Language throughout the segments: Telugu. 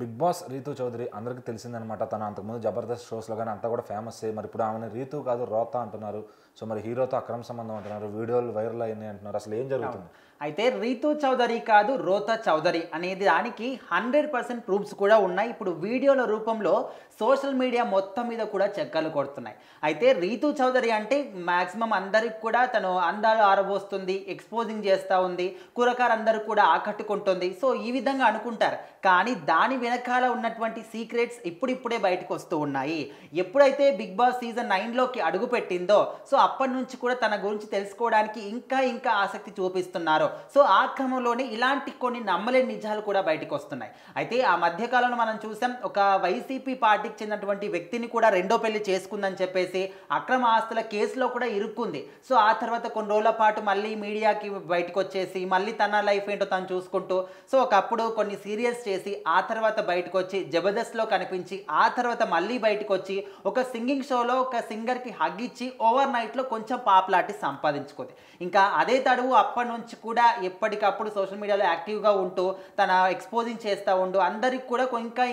బిగ్ బాస్ రీతూ చౌదరి అందరికీ తెలిసిందనమాట. తను అంతకుముందు జబర్దస్త్ షోస్‌లో గాని అంతా కూడా ఫేమస్సే. మరి ఇప్పుడు ఆమెని రీతూ కాదు రోతా అంటున్నారు. సో మరి హీరోతో అక్రమ సంబంధం అంటున్నారు. వీడియోలు వైరల్ అయ్యినాయి అంటున్నారు. అసలు ఏం జరుగుతుంది? అయితే రీతూ చౌదరి కాదు రోతా చౌదరి అనేది దానికి 100% ప్రూఫ్స్ కూడా ఉన్నాయి. ఇప్పుడు వీడియోల రూపంలో సోషల్ మీడియా మొత్తం మీద కూడా చెక్కలు కొడుతున్నాయి. అయితే రీతూ చౌదరి అంటే మాక్సిమం అందరికి కూడా తను అందాలు ఆరబోస్తుంది, ఎక్స్పోజింగ్ చేస్తూ ఉంది, కురకారు అందరూ కూడా ఆకట్టుకుంటుంది. సో ఈ విధంగా అనుకుంటారు. కానీ దాని వెనకాల ఉన్నటువంటి సీక్రెట్స్ ఇప్పుడిప్పుడే బయటకు వస్తూ ఉన్నాయి. ఎప్పుడైతే బిగ్ బాస్ సీజన్ 9లోకి అడుగు పెట్టిందో సో అప్పటి నుంచి కూడా తన గురించి తెలుసుకోవడానికి ఇంకా ఆసక్తి చూపిస్తున్నారు. సో ఆ క్రమంలోనే ఇలాంటి కొన్ని నమ్మలేని నిజాలు కూడా బయటకు వస్తున్నాయి. అయితే ఆ మధ్యకాలంలో మనం చూసాం, ఒక వైసీపీ పార్టీకి చెందినటువంటి వ్యక్తిని కూడా రెండో పెళ్లి చేసుకుందని చెప్పేసి అక్రమ ఆస్తుల కేసులో కూడా ఇరుక్కుంది. సో ఆ తర్వాత కొన్ని రోజుల పాటు మళ్ళీ మీడియాకి బయటకు వచ్చేసి మళ్ళీ తన లైఫ్ ఏంటో తను చూసుకుంటూ సో ఒకప్పుడు కొన్ని సీరియల్స్ చేసి ఆ తర్వాత బయటకు వచ్చి జబర్దస్త్లో కనిపించి ఆ తర్వాత మళ్ళీ బయటకు వచ్చి ఒక సింగింగ్ షోలో ఒక సింగర్కి హగ్ ఇచ్చి ఓవర్ నైట్లో కొంచెం పాపులారిటీ సంపాదించుకుంది. ఇంకా అదే తడువు అప్పటి నుంచి కూడా ఎప్పటికప్పుడు సోషల్ మీడియాలో యాక్టివ్గా ఉంటూ తన ఎక్స్పోజింగ్ చేస్తూ ఉంటూ అందరికి కూడా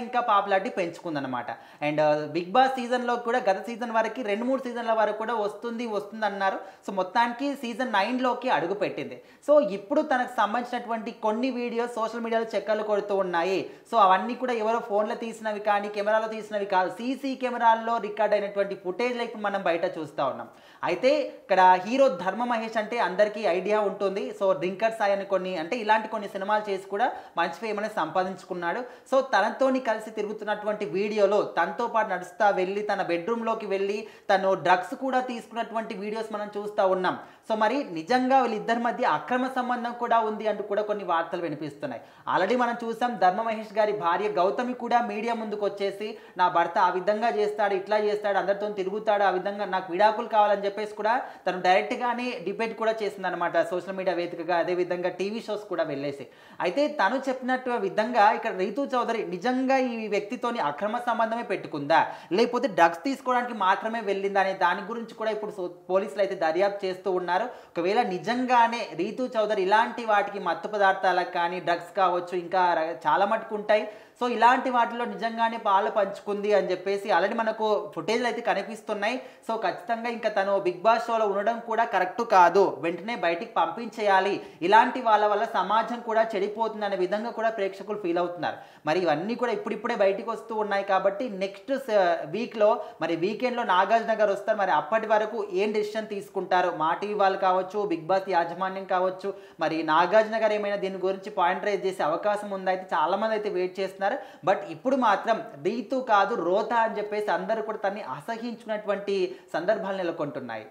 ఇంకా పాపులారిటీ పెంచుకుందనమాట. అండ్ బిగ్ బాస్ సీజన్లో కూడా గత సీజన్ వరకు 2-3 సీజన్ల వరకు కూడా వస్తుంది అన్నారు. సో మొత్తానికి సీజన్ 9లోకి అడుగు పెట్టింది. సో ఇప్పుడు తనకు సంబంధించినటువంటి కొన్ని వీడియోస్ సోషల్ మీడియాలో చెక్కలు కొడుతూ ఉన్నాయి. సో అవన్నీ కూడా ఎవరో ఫోన్లో తీసినవి కానీ కెమెరాలో తీసినవి కాదు, సీసీ కెమెరాల్లో రికార్డ్ అయినటువంటి ఫుటేజ్ ఇప్పుడు మనం బయట చూస్తూ ఉన్నాం. అయితే ఇక్కడ హీరో ధర్మ మహేష్ అంటే అందరికీ ఐడియా ఉంటుంది. సో డ్రింకర్ సాయి అని ఇలాంటి కొన్ని సినిమాలు చేసి కూడా మంచి ఫేమ్ అనేది సంపాదించుకున్నాడు. సో తనతోని కలిసి తిరుగుతున్నటువంటి వీడియోలో తనతో పాటు నడుస్తా వెళ్ళి తన బెడ్రూమ్లోకి వెళ్ళి తను డ్రగ్స్ కూడా తీసుకున్నటువంటి వీడియోస్ మనం చూస్తూ ఉన్నాం. సో మరి నిజంగా వీళ్ళిద్దరి మధ్య అక్రమ సంబంధం కూడా ఉంది అంటూ కూడా కొన్ని వార్తలు వినిపిస్తున్నాయి. ఆల్రెడీ మనం చూసాం, ధర్మ మహేష్ గారి భార్య గౌతమి కూడా మీడియా ముందుకు వచ్చేసి నా భర్త ఆ విధంగా చేస్తాడు, ఇట్లా చేస్తాడు, అందరితో తిరుగుతాడు, ఆ విధంగా నాకు విడాకులు కావాలని చెప్పేసి కూడా తను డైరెక్ట్గానే డిబేట్ కూడా చేసిందనమాట సోషల్ మీడియా వేదికగా, అదేవిధంగా టీవీ షోస్ కూడా వెళ్ళేసి. అయితే తను చెప్పినట్టు విధంగా ఇక్కడ రీతూ చౌదరి నిజంగా ఈ వ్యక్తితోని అక్రమ సంబంధమే పెట్టుకుందా లేకపోతే డ్రగ్స్ తీసుకోవడానికి మాత్రమే వెళ్ళిందా అనే దాని గురించి కూడా ఇప్పుడు పోలీసులు అయితే దర్యాప్తు చేస్తూ ఉన్నారు. ఒకవేళ నిజంగానే రీతూ చౌదరి ఇలాంటి వాటికి మత్తు పదార్థాలకు కానీ డ్రగ్స్ కావచ్చు ఇంకా చాలా మటుకు ఉంటాయి, సో ఇలాంటి వాటిలో నిజంగానే పాలు పంచుకుంది అని చెప్పేసి ఆల్రెడీ మనకు ఫుటేజ్లు అయితే కనిపిస్తున్నాయి. సో ఖచ్చితంగా ఇంకా తను బిగ్ బాస్ షోలో ఉండడం కూడా కరెక్ట్ కాదు, వెంటనే బయటికి పంపించేయాలి, ఇలాంటి వాళ్ళ వల్ల సమాజం కూడా చెడిపోతుంది అనే విధంగా కూడా ప్రేక్షకులు ఫీల్ అవుతున్నారు. మరి ఇవన్నీ కూడా ఇప్పుడిప్పుడే బయటికి వస్తూ ఉన్నాయి కాబట్టి నెక్స్ట్ వీక్లో మరి వీకెండ్లో నాగార్జున గారు వస్తారు. మరి అప్పటి వరకు ఏం డెసిషన్ తీసుకుంటారు, మా టీవీ వాళ్ళు కావచ్చు, బిగ్ బాస్ యాజమాన్యం కావచ్చు, మరి నాగార్జున గారు ఏమైనా దీని గురించి పాయింట్ రైజ్ చేసే అవకాశం ఉందా అయితే చాలా మంది అయితే వెయిట్ చేస్తున్నారు. బట్ ఇప్పుడు మాత్రం రీతూ కాదు రోతా అని చెప్పేసి అందరూ కూడా తన్ని అసహించుకున్నటువంటి సందర్భాలు నెలకొంటున్నాయి.